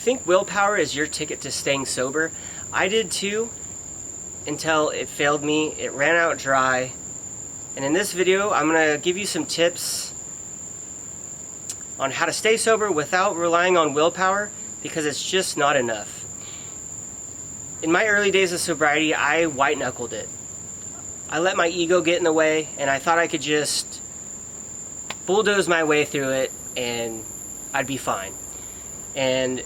Think willpower is your ticket to staying sober. I did too, until it failed me. It ran out dry. And in this video, I'm going to give you some tips on how to stay sober without relying on willpower, because it's just not enough. In my early days of sobriety, I white-knuckled it. I let my ego get in the way, and I thought I could just bulldoze my way through it and I'd be fine. And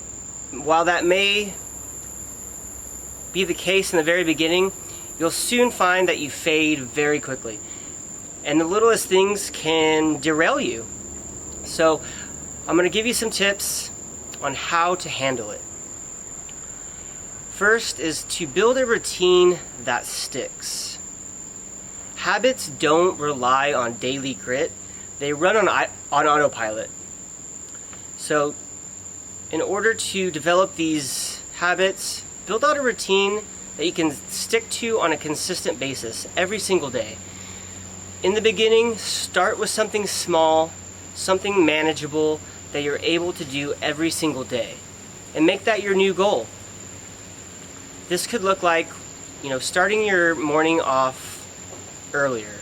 while that may be the case in the very beginning, you'll soon find that you fade very quickly. And the littlest things can derail you. So I'm going to give you some tips on how to handle it. First is to build a routine that sticks. Habits don't rely on daily grit. They run on autopilot. So in order to develop these habits, build out a routine that you can stick to on a consistent basis every single day. In the beginning, start with something small, something manageable that you're able to do every single day, and make that your new goal. This could look like, starting your morning off earlier.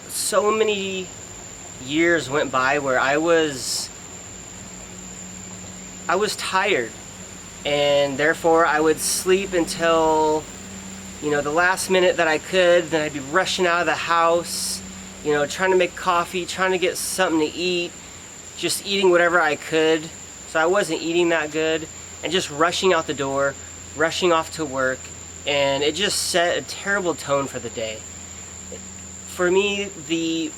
So many years went by where I was tired, and therefore I would sleep until the last minute that I could. Then I'd be rushing out of the house, trying to make coffee, trying to get something to eat, just eating whatever I could. So I wasn't eating that good, and just rushing out the door, rushing off to work, and it just set a terrible tone for the day. For me, the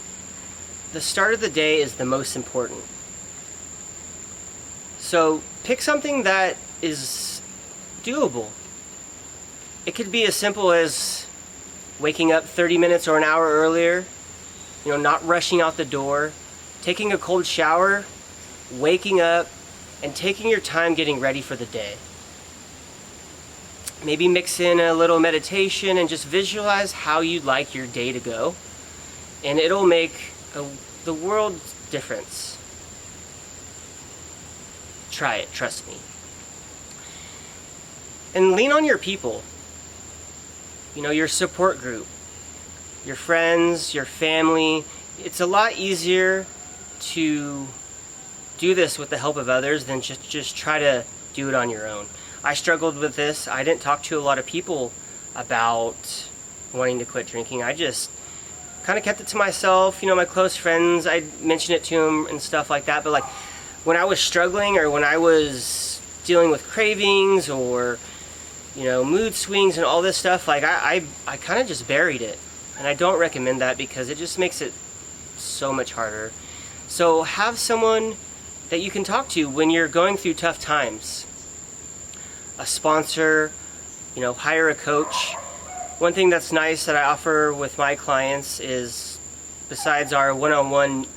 start of the day is the most important. So pick something that is doable. It could be as simple as waking up 30 minutes or an hour earlier, not rushing out the door, taking a cold shower, waking up, and taking your time getting ready for the day. Maybe mix in a little meditation and just visualize how you'd like your day to go, and it'll make the world's difference. Try it, trust me. And lean on your people. Your support group, your friends, your family. It's a lot easier to do this with the help of others than just try to do it on your own. I struggled with this. I didn't talk to a lot of people about wanting to quit drinking. I just kind of kept it to myself. My close friends, I'd mention it to them and stuff like that. But when I was struggling, or when I was dealing with cravings or mood swings and all this stuff, I kind of just buried it. And I don't recommend that, because it just makes it so much harder. So have someone that you can talk to when you're going through tough times. A sponsor, hire a coach. One thing that's nice that I offer with my clients is, besides our one-on-one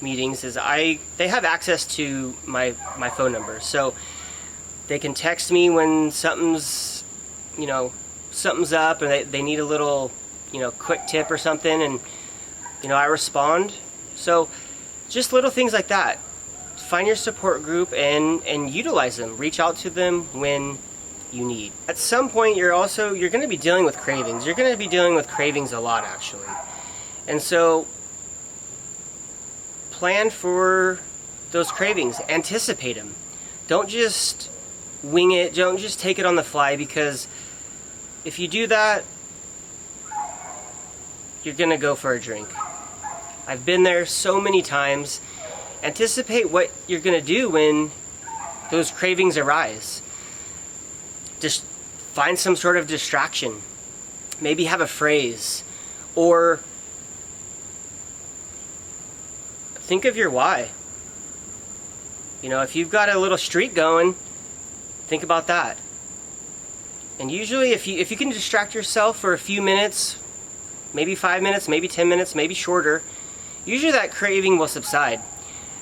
meetings, is they have access to my phone number. So they can text me when something's up, and they need a little, quick tip or something, and, I respond. So just little things like that. Find your support group and utilize them. Reach out to them when you need. At some point, you're going to be dealing with cravings. You're going to be dealing with cravings a lot, actually. And so plan for those cravings. Anticipate them. Don't just wing it. Don't just take it on the fly, because if you do that, you're going to go for a drink. I've been there so many times. Anticipate what you're going to do when those cravings arise. Just find some sort of distraction. Maybe have a phrase, or think of your why. If you've got a little streak going, think about that. And usually if you can distract yourself for a few minutes, maybe 5 minutes, maybe 10 minutes, maybe shorter, usually that craving will subside.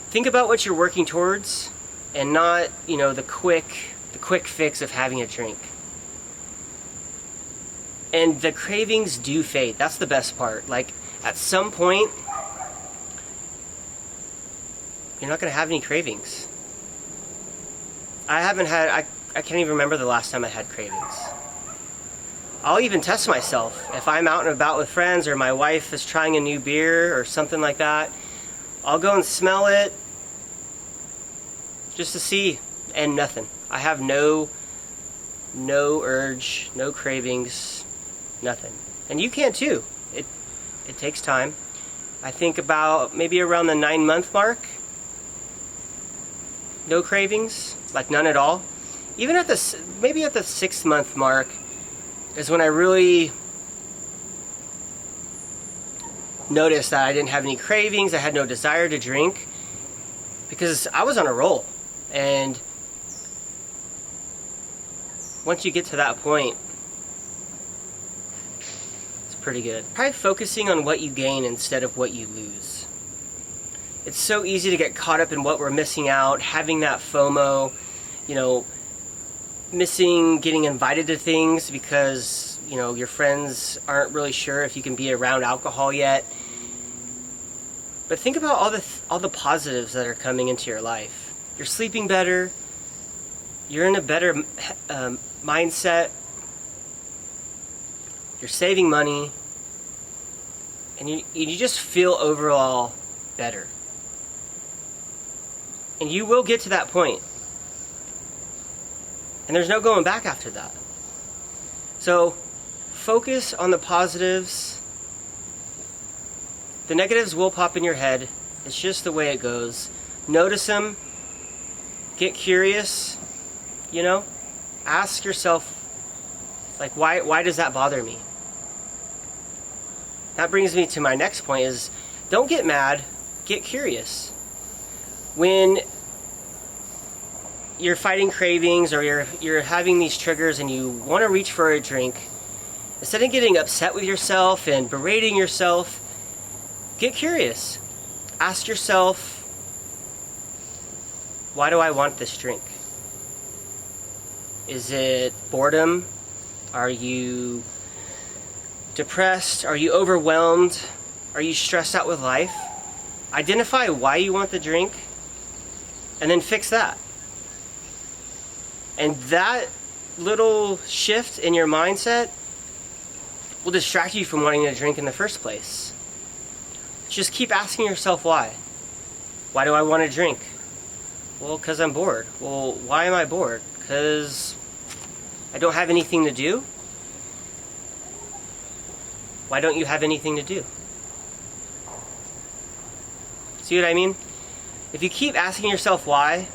Think about what you're working towards, and not, the quick fix of having a drink. And the cravings do fade. That's the best part. At some point, you're not going to have any cravings. I can't even remember the last time I had cravings. I'll even test myself. If I'm out and about with friends or my wife is trying a new beer or something like that, I'll go and smell it just to see, and nothing. I have no urge, no cravings, nothing. And you can too. It takes time. I think about maybe around the 9-month mark, no cravings, like none at all. Even at maybe at the 6-month mark is when I really noticed that I didn't have any cravings, I had no desire to drink, because I was on a roll. And once you get to that point, it's pretty good. Try focusing on what you gain instead of what you lose. It's so easy to get caught up in what we're missing out, having that FOMO, missing getting invited to things because, your friends aren't really sure if you can be around alcohol yet. But think about all the positives that are coming into your life. You're sleeping better, you're in a better mindset, you're saving money, and you just feel overall better. And you will get to that point. And there's no going back after that. So focus on the positives. The negatives will pop in your head. It's just the way it goes. Notice them. Get curious. Ask yourself, why does that bother me? That brings me to my next point is, don't get mad, get curious. When you're fighting cravings or you're having these triggers and you want to reach for a drink, instead of getting upset with yourself and berating yourself, get curious. Ask yourself, why do I want this drink? Is it boredom? Are you depressed? Are you overwhelmed? Are you stressed out with life? Identify why you want the drink and then fix that. And that little shift in your mindset will distract you from wanting to drink in the first place. Just keep asking yourself why. Why do I want to drink? Well, because I'm bored. Well, why am I bored? Because I don't have anything to do? Why don't you have anything to do? See what I mean? If you keep asking yourself why,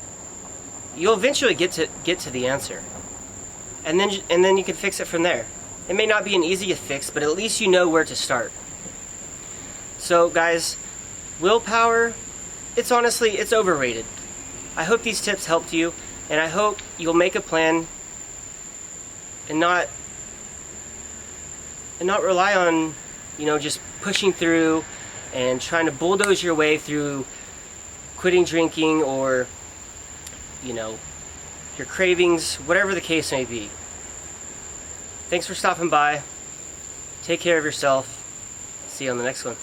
you'll eventually get to the answer. And then you can fix it from there. It may not be an easy fix, but at least you know where to start. So guys, willpower, it's overrated. I hope these tips helped you, and I hope you'll make a plan and not rely on, just pushing through and trying to bulldoze your way through quitting drinking or, your cravings, whatever the case may be. Thanks for stopping by. Take care of yourself. See you on the next one.